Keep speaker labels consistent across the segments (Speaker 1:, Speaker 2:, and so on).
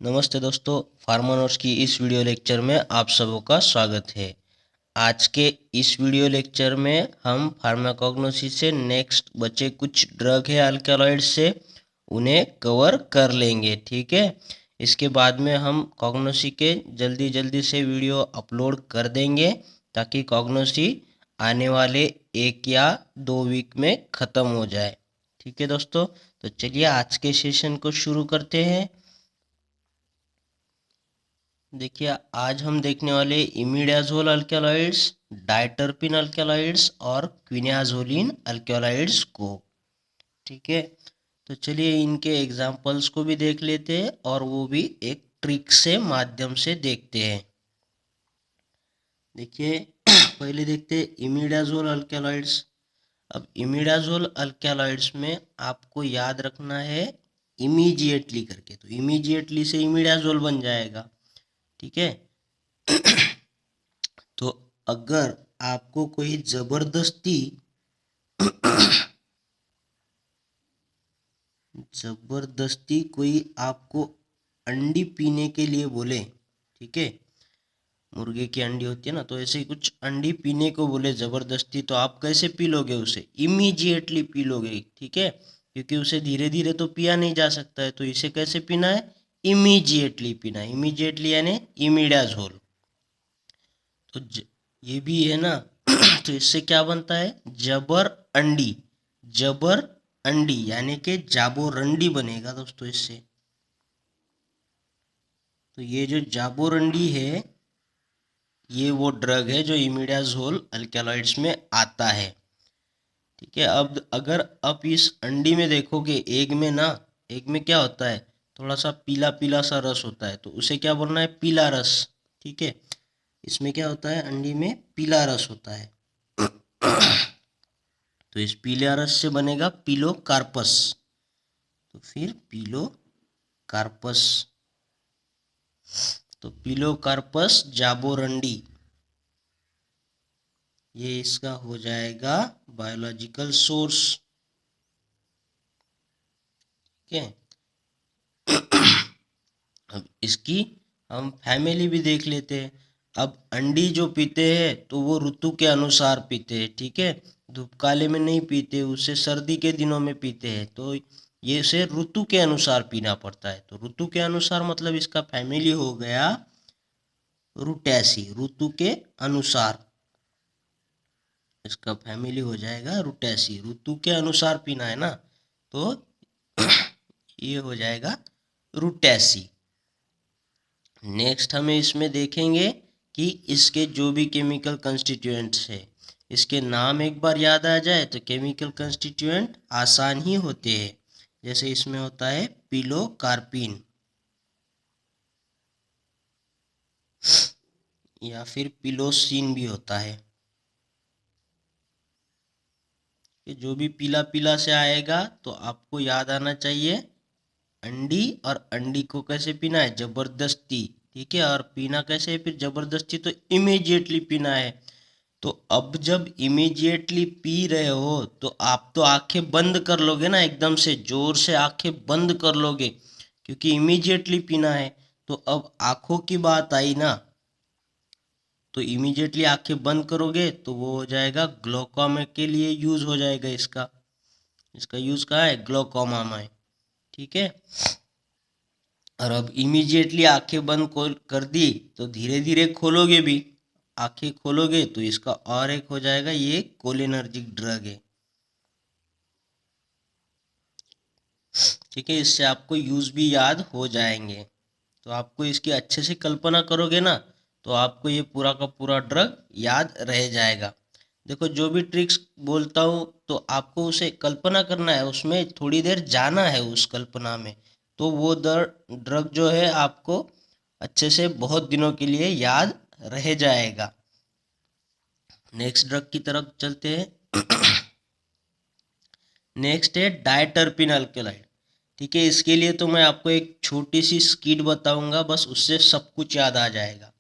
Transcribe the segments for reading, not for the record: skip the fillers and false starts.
Speaker 1: नमस्ते दोस्तों, फार्मानोट्स की इस वीडियो लेक्चर में आप सबों का स्वागत है। आज के इस वीडियो लेक्चर में हम फार्माकोग्नोसी से नेक्स्ट बचे कुछ ड्रग है अल्कलॉइड से, उन्हें कवर कर लेंगे। ठीक है, इसके बाद में हम कॉग्नोसी के जल्दी जल्दी से वीडियो अपलोड कर देंगे ताकि कॉग्नोसी आने वाले 1 या 2 वीक में ख़त्म हो जाए। ठीक है दोस्तों, तो चलिए आज के सेशन को शुरू करते हैं। देखिए, आज हम देखने वाले इमिडाजोल अल्कलॉइड्स, डायटरपिन अल्कलॉइड्स और क्विनाजोलिन अल्कलॉइड्स को। ठीक है, तो चलिए इनके एग्जाम्पल्स को भी देख लेते हैं और वो भी एक ट्रिक से माध्यम से देखते हैं। देखिए पहले देखते हैं इमिडाजोल अल्कलॉइड्स। अब इमिडाजोल अल्कलॉइड्स में आपको याद रखना है इमीजिएटली करके, तो इमीजिएटली से इमिडाजोल बन जाएगा। ठीक है तो अगर आपको कोई जबरदस्ती कोई आपको अंडी पीने के लिए बोले, ठीक है, मुर्गे की अंडी होती है ना, तो ऐसे ही कुछ अंडी पीने को बोले जबरदस्ती, तो आप कैसे पी लोगे उसे? इमीजिएटली पी लोगे। ठीक है, क्योंकि उसे धीरे धीरे तो पिया नहीं जा सकता है, तो इसे कैसे पीना है? इमीजिएटली पीना है। इमीजिएटली यानी इमिडाजोल। तो ये भी है ना तो इससे क्या बनता है? जबर अंडी। जबर अंडी यानी कि जाबोरंडी बनेगा दोस्तों इससे। तो ये जो जाबोरंडी है, ये वो ड्रग है जो इमिडाजोल अल्कलॉइड्स में आता है। ठीक है, अब अगर आप इस अंडी में देखोगे, एग में ना, एग में क्या होता है? थोड़ा सा पीला पीला सा रस होता है, तो उसे क्या बोलना है? पीला रस। ठीक है, इसमें क्या होता है? अंडी में पीला रस होता है। तो इस पीले रस से बनेगा पिलोकार्पस। तो फिर पिलोकार्पस, तो पिलोकार्पस जाबोरंडी, ये इसका हो जाएगा बायोलॉजिकल सोर्स। ठीक है, अब इसकी हम फैमिली भी देख लेते हैं। अब अंडी जो पीते हैं तो वो ऋतु के अनुसार पीते हैं। ठीक है, धूप काले में नहीं पीते, उसे सर्दी के दिनों में पीते हैं। तो ये से ऋतु के अनुसार पीना पड़ता है। तो ऋतु के अनुसार मतलब इसका फैमिली हो गया रुटैसी। ऋतु के अनुसार इसका फैमिली हो जाएगा रुटैसी। ऋतु के अनुसार पीना है ना, तो ये हो जाएगा रुटैसी। नेक्स्ट हमें इसमें देखेंगे कि इसके जो भी केमिकल कंस्टिट्यूएंट्स है, इसके नाम एक बार याद आ जाए तो केमिकल कंस्टिट्यूएंट आसान ही होते हैं। जैसे इसमें होता है पिलोकार्पिन या फिर पिलोसिन भी होता है। जो भी पीला पीला से आएगा तो आपको याद आना चाहिए अंडी, और अंडी को कैसे पीना है? जबरदस्ती। ठीक है, और पीना कैसे है फिर जबरदस्ती? तो इमीजिएटली पीना है। तो अब जब इमीजिएटली पी रहे हो तो आप तो आंखें बंद कर लोगे ना, एकदम से जोर से आंखें बंद कर लोगे, क्योंकि इमीजिएटली पीना है। तो अब आंखों की बात आई ना, तो इमीजिएटली आंखें बंद करोगे तो वो हो जाएगा ग्लोकोमा के लिए यूज हो जाएगा। इसका इसका यूज कहाँ है? ग्लोकोमा में। ठीक है, और अब इमीजिएटली आंखें बंद कर दी तो धीरे धीरे खोलोगे भी, आंखें खोलोगे तो इसका और एक हो जाएगा, ये कोलिनर्जिक ड्रग है। ठीक है, इससे आपको यूज भी याद हो जाएंगे। तो आपको इसकी अच्छे से कल्पना करोगे ना, तो आपको ये पूरा का पूरा ड्रग याद रह जाएगा। देखो, जो भी ट्रिक्स बोलता हूँ तो आपको उसे कल्पना करना है, उसमें थोड़ी देर जाना है उस कल्पना में, तो वो ड्रग जो है आपको अच्छे से बहुत दिनों के लिए याद रह जाएगा। नेक्स्ट ड्रग की तरफ चलते हैं। नेक्स्ट है डायटरपिन अल्कलॉइड। ठीक है, इसके लिए तो मैं आपको एक छोटी सी स्किट बताऊंगा, बस उससे सब कुछ याद आ जाएगा।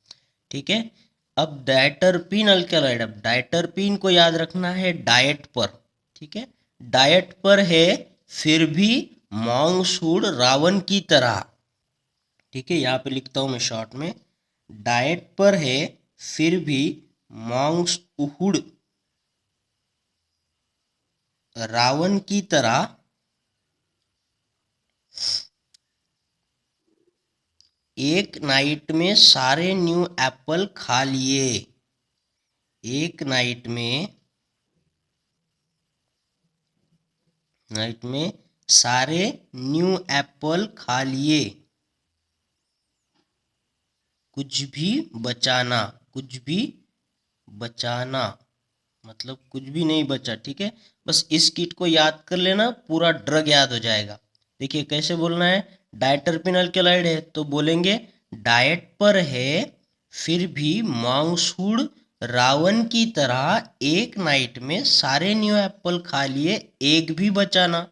Speaker 1: ठीक है, अब डायटरपिन अल्कलॉइड, अब डायटरपिन को याद रखना है डाइट पर। ठीक है, डाइट पर है, फिर भी मांगसूड़ रावण की तरह। ठीक है, यहाँ पे लिखता हूँ मैं शॉर्ट में, डाइट पर है फिर भी मांस उहुड़ रावण की तरह एक नाइट में सारे न्यू एप्पल खा लिए। एक नाइट में सारे न्यू एप्पल खा लिए, कुछ भी बचाना, कुछ भी बचाना मतलब कुछ भी नहीं बचा। ठीक है, बस इस किट को याद कर लेना, पूरा ड्रग याद हो जाएगा। देखिए कैसे बोलना है, डायटरपिन अल्कलॉइड है तो बोलेंगे डाइट पर है फिर भी मांसूड़ रावण की तरह एक नाइट में सारे न्यू एप्पल खा लिए, एक भी बचाना।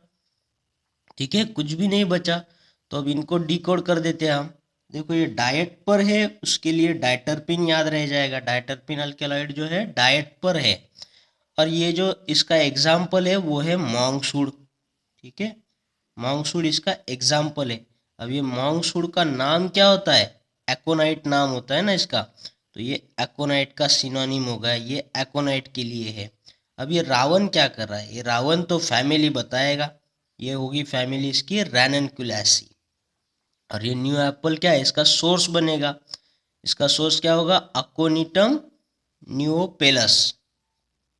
Speaker 1: ठीक है, कुछ भी नहीं बचा। तो अब इनको डिकोड कर देते हैं हम। देखो ये डाइट पर है, उसके लिए डायटरपिन याद रह जाएगा, डायटरपिन अल्कलॉइड जो है डाइट पर है। और ये जो इसका एग्जाम्पल है वो है मॉन्गसूड़। ठीक है, मॉन्गसूड़ इसका एग्जाम्पल है। अब ये मॉन्गसूड़ का नाम क्या होता है, एकोनाइट नाम होता है ना इसका, तो ये एकोनाइट का सिनोनिम होगा, ये एकोनाइट के लिए है। अब ये रावण क्या कर रहा है, ये रावण तो फैमिली बताएगा, ये होगी फैमिली इसकी रैननकुलेसी। और ये न्यू एप्पल क्या है, इसका सोर्स बनेगा। इसका सोर्स क्या होगा, अकोनिटम न्यूओपेलस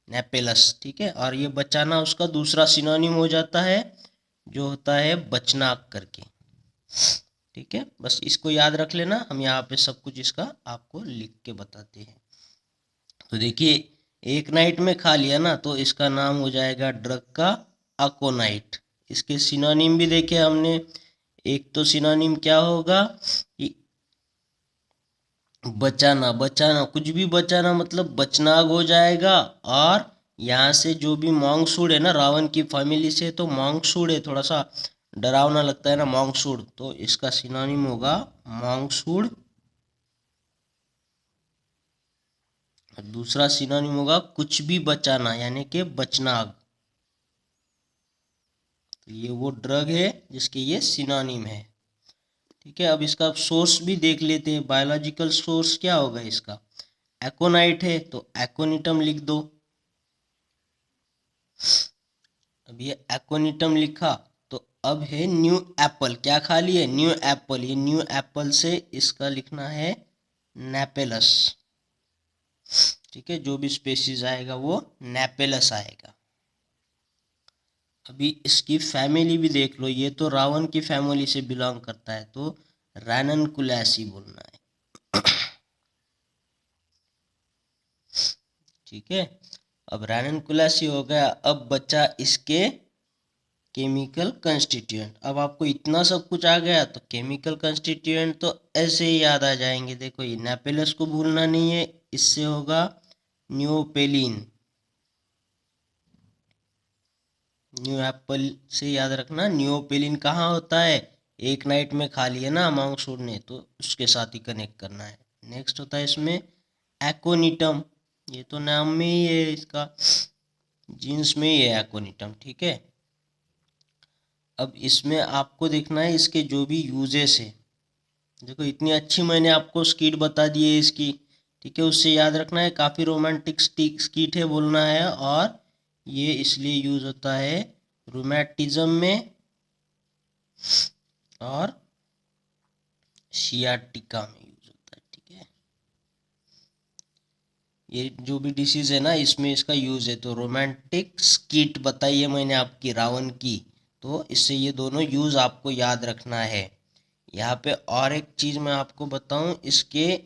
Speaker 1: नेपेलस। ठीक है, और ये बचाना उसका दूसरा सिनोनिम हो जाता है, जो होता है बचना करके। ठीक है, बस इसको याद रख लेना, हम यहाँ पे सब कुछ इसका आपको लिख के बताते हैं। तो देखिए एक नाइट में खा लिया ना, तो इसका नाम हो जाएगा ड्रग का अकोनाइट। इसके सिनोनिम भी देखे हमने, एक तो सिनोनिम क्या होगा कि बचाना, बचाना कुछ भी बचाना मतलब बचनाग हो जाएगा। और यहाँ से जो भी मांगसूड़ है ना रावण की फैमिली से, तो मांगसूड़ है, थोड़ा सा डरावना लगता है ना मांगसूड़, तो इसका सिनोनिम होगा मांगसूड़। दूसरा सिनोनिम होगा कुछ भी बचाना यानी कि बचनाग। तो ये वो ड्रग है जिसके ये सिनोनिम है। ठीक है, अब इसका सोर्स भी देख लेते हैं, बायोलॉजिकल सोर्स क्या होगा इसका, एकोनाइट है तो एकोनिटम लिख दो। अब ये एकोनिटम लिखा, तो अब है न्यू एप्पल, क्या खा लिए, न्यू एप्पल। ये न्यू एप्पल से इसका लिखना है नेपेलस। ठीक है, जो भी स्पेसीज आएगा वो नेपेलस आएगा। अभी इसकी फैमिली भी देख लो, ये तो रावण की फैमिली से बिलोंग करता है, तो रैननकुलेसी बोलना है। ठीक है, अब रैननकुलेसी हो गया, अब बचा इसके केमिकल कंस्टिट्यूएंट। अब आपको इतना सब कुछ आ गया तो केमिकल कंस्टिट्यूएंट तो ऐसे ही याद आ जाएंगे। देखो ये नेपेलस को भूलना नहीं है, इससे होगा न्यूओपेलिन। न्यू एप्पल से याद रखना, न्यूओपेलिन कहाँ होता है, एक नाइट में खा लिया ना मांगसूर ने, तो उसके साथ ही कनेक्ट करना है। नेक्स्ट होता है इसमें एकोनिटम, ये तो नाम में ही है, इसका जीन्स में ही है एकोनिटम। ठीक है, अब इसमें आपको देखना है इसके जो भी यूजेस है। देखो इतनी अच्छी मैंने आपको स्किट बता दी है इसकी। ठीक है, उससे याद रखना है, काफ़ी रोमांटिक स्किट है बोलना है, और ये इसलिए यूज होता है रोमैटिज्म में और सियाटिका में यूज होता है। ठीक है, ये जो भी डिसीज है ना इसमें इसका यूज है। तो रोमांटिक स्किट बताई है मैंने आपकी रावण की, तो इससे ये दोनों यूज आपको याद रखना है। यहाँ पे और एक चीज मैं आपको बताऊं, इसके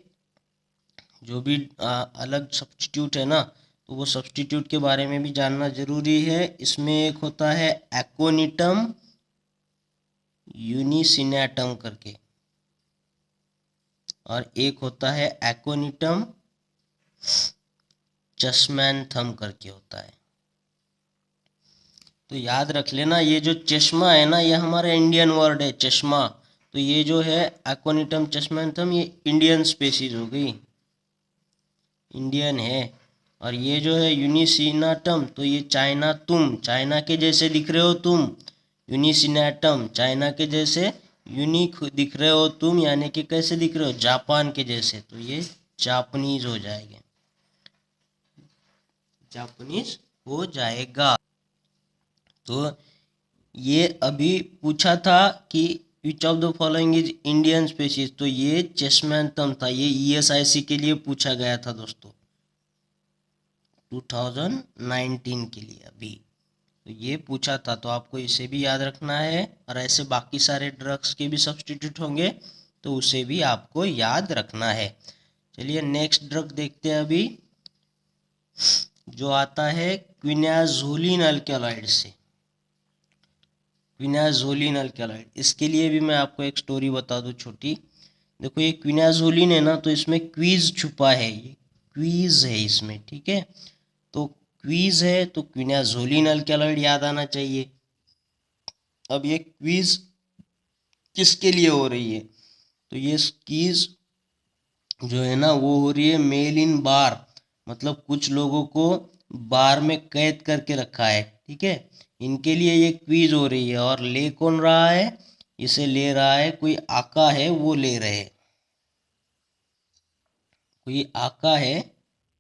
Speaker 1: जो भी अलग सब्स्टिट्यूट है ना, तो वो सब्स्टिट्यूट के बारे में भी जानना जरूरी है। इसमें एक होता है एकोनिटम यूनिसिनेटम करके, और एक होता है एकोनिटम चश्मैंथम करके होता है। तो याद रख लेना, ये जो चश्मा है ना ये हमारा इंडियन वर्ड है चश्मा, तो ये जो है एकोनिटम चश्मैंथम ये इंडियन स्पेसीज हो गई, इंडियन है। और ये जो है यूनिसिनाटम, तो ये चाइना, तुम चाइना के जैसे दिख रहे हो तुम, यूनिसिनेटम चाइना के जैसे यूनिक दिख रहे हो तुम, यानी कि कैसे दिख रहे हो, जापान के जैसे, तो ये जापानीज हो जाएगा, जापानीज हो जाएगा। तो ये अभी पूछा था कि which of the following is Indian species, तो ये चेस्टमैंथम था, ये ईएसआईसी के लिए पूछा गया था दोस्तों 2019 के लिए अभी, तो ये पूछा था, तो आपको इसे भी याद रखना है, और ऐसे बाकी सारे ड्रग्स के भी सब्स्टिट्यूट होंगे तो उसे भी आपको याद रखना है। चलिए नेक्स्ट ड्रग देखते हैं अभी, जो आता है क्विनाजोलिन अल्कलॉइड से, क्विनाजोलिन अल्कलॉइड, इसके लिए भी मैं आपको एक स्टोरी बता दूं छोटी। देखो ये क्विनाजोलिन है ना, तो इसमें क्वीज छुपा है, ये क्वीज है इसमें, ठीक है, तो क्वीज है तो क्विनाजोलिन अल्कलॉइड याद आना चाहिए। अब ये क्वीज किसके लिए हो रही है, तो ये क्वीज जो है ना वो हो रही है मेल इन बार, मतलब कुछ लोगों को बार में कैद करके रखा है, ठीक है, इनके लिए ये क्वीज हो रही है। और ले कौन रहा है, इसे ले रहा है कोई आका है, वो ले रहे हैं, कोई आका है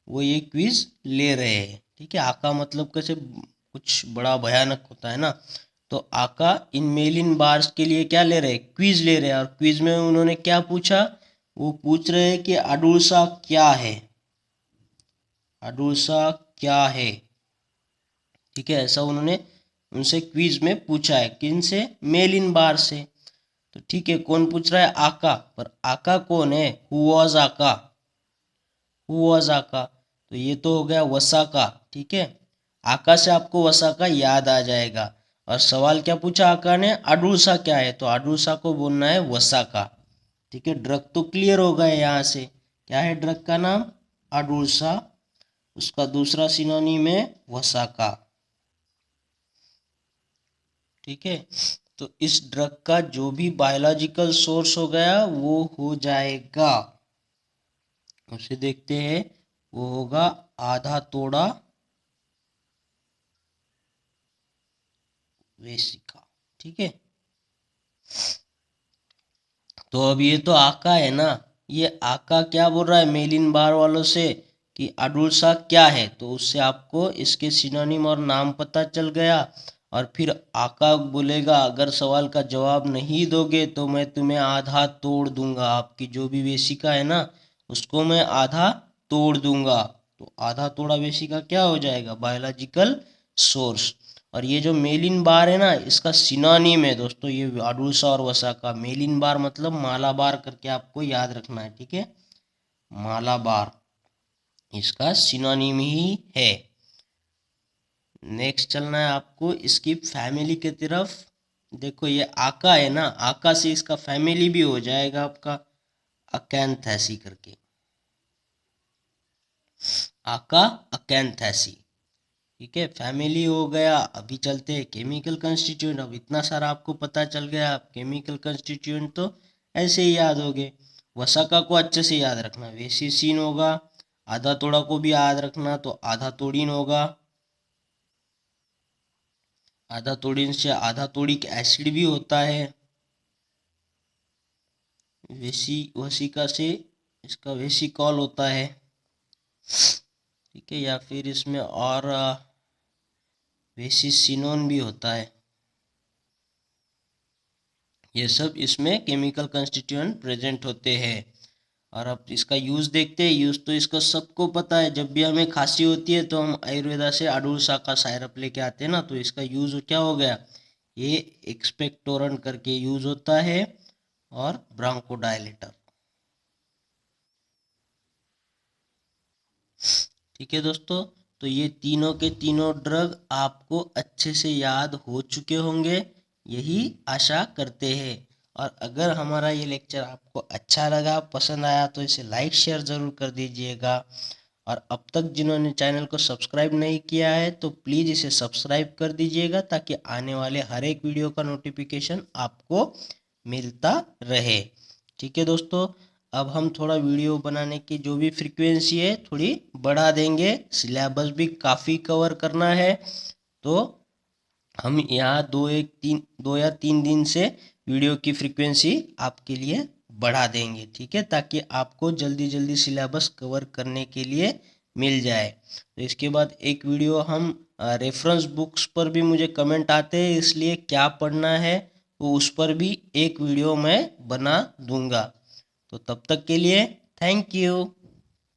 Speaker 1: वो ये क्विज ले रहे हैं, ठीक है, आका मतलब कैसे कुछ बड़ा भयानक होता है ना, तो आका इन मेल इन बार्स के लिए क्या ले रहे हैं, क्विज ले रहे हैं। और क्विज में उन्होंने क्या पूछा, वो पूछ रहे हैं कि अडुल्सा क्या है, अडुल्सा क्या है, ठीक है, ऐसा उन्होंने उनसे क्विज में पूछा है, किन से, मेल इन बार से। तो ठीक है, कौन पूछ रहा है, आका, पर आका कौन है, हु वाज आका, हु वाज आका, तो ये तो हो गया वसाका, ठीक है, आका से आपको वसाका याद आ जाएगा। और सवाल क्या पूछा आका ने, अडुल्सा क्या है, तो अडुल्सा को बोलना है वसाका, ठीक है, ड्रग तो क्लियर हो गए यहाँ से, क्या है ड्रग का नाम, अडुल्सा, उसका दूसरा सिनोनिम है वसाका, ठीक है। तो इस ड्रग का जो भी बायोलॉजिकल सोर्स हो गया वो हो जाएगा, उसे देखते हैं, वो होगा आधा तोड़ा वेसिका, ठीक है। तो अब ये तो आका है ना, ये आका क्या बोल रहा है मेलिन बार वालों से कि अडुल्सा क्या है, तो उससे आपको इसके सिनोनिम और नाम पता चल गया। और फिर आका बोलेगा अगर सवाल का जवाब नहीं दोगे तो मैं तुम्हें आधा तोड़ दूंगा, आपकी जो भी वेसिका है ना उसको मैं आधा तोड़ दूंगा, तो आधा तोड़ा वेसिका क्या हो जाएगा, बायोलॉजिकल सोर्स। और ये जो मेलिन बार है ना इसका सिनोनिम है दोस्तों, ये अडुल्सा और वसा का, मेलिन बार मतलब मालाबार करके आपको याद रखना है, ठीक है, मालाबार इसका सिनोनिम ही है। नेक्स्ट चलना है आपको इसकी फैमिली की तरफ, देखो ये आका है ना, आका से इसका फैमिली भी हो जाएगा आपका अकैंथैसी करके, आका अकैंथैसी, ठीक है, फैमिली हो गया। अभी चलते हैं केमिकल कंस्टिट्यूएंट, अब इतना सारा आपको पता चल गया, आप केमिकल कंस्टिट्यूएंट तो ऐसे ही याद हो गए। वसाका को अच्छे से याद रखना, वेसिसिन होगा, आधा तोड़ा को भी याद रखना, तो आधा तोड़ीन होगा, आधा तोड़ीन से आधा तोड़िक एसिड भी होता है, वसिका से इसका वेसिकॉल होता है, ठीक है, या फिर इसमें और वेसिसिनोन भी होता है, ये सब इसमें केमिकल कंस्टिट्यूएंट प्रेजेंट होते हैं। और अब इसका यूज़ देखते हैं, यूज़ तो इसका सबको पता है, जब भी हमें खांसी होती है तो हम आयुर्वेदा से अडुल्सा का सायरप लेके आते हैं ना, तो इसका यूज़ क्या हो गया, ये एक्सपेक्टोरेंट करके यूज़ होता है, और ब्रांकोडायलेटर, ठीक है दोस्तों। तो ये तीनों के तीनों ड्रग आपको अच्छे से याद हो चुके होंगे, यही आशा करते हैं। और अगर हमारा ये लेक्चर आपको अच्छा लगा, पसंद आया, तो इसे लाइक शेयर ज़रूर कर दीजिएगा। और अब तक जिन्होंने चैनल को सब्सक्राइब नहीं किया है तो प्लीज़ इसे सब्सक्राइब कर दीजिएगा, ताकि आने वाले हर एक वीडियो का नोटिफिकेशन आपको मिलता रहे, ठीक है दोस्तों। अब हम थोड़ा वीडियो बनाने की जो भी फ्रीक्वेंसी है थोड़ी बढ़ा देंगे, सिलेबस भी काफ़ी कवर करना है, तो हम यहाँ 2 या 3 दिन से वीडियो की फ्रीक्वेंसी आपके लिए बढ़ा देंगे, ठीक है, ताकि आपको जल्दी जल्दी सिलेबस कवर करने के लिए मिल जाए। तो इसके बाद एक वीडियो हम रेफरेंस बुक्स पर भी मुझे कमेंट आते हैं, इसलिए क्या पढ़ना है तो उस पर भी एक वीडियो मैं बना दूंगा। तो तब तक के लिए थैंक यू।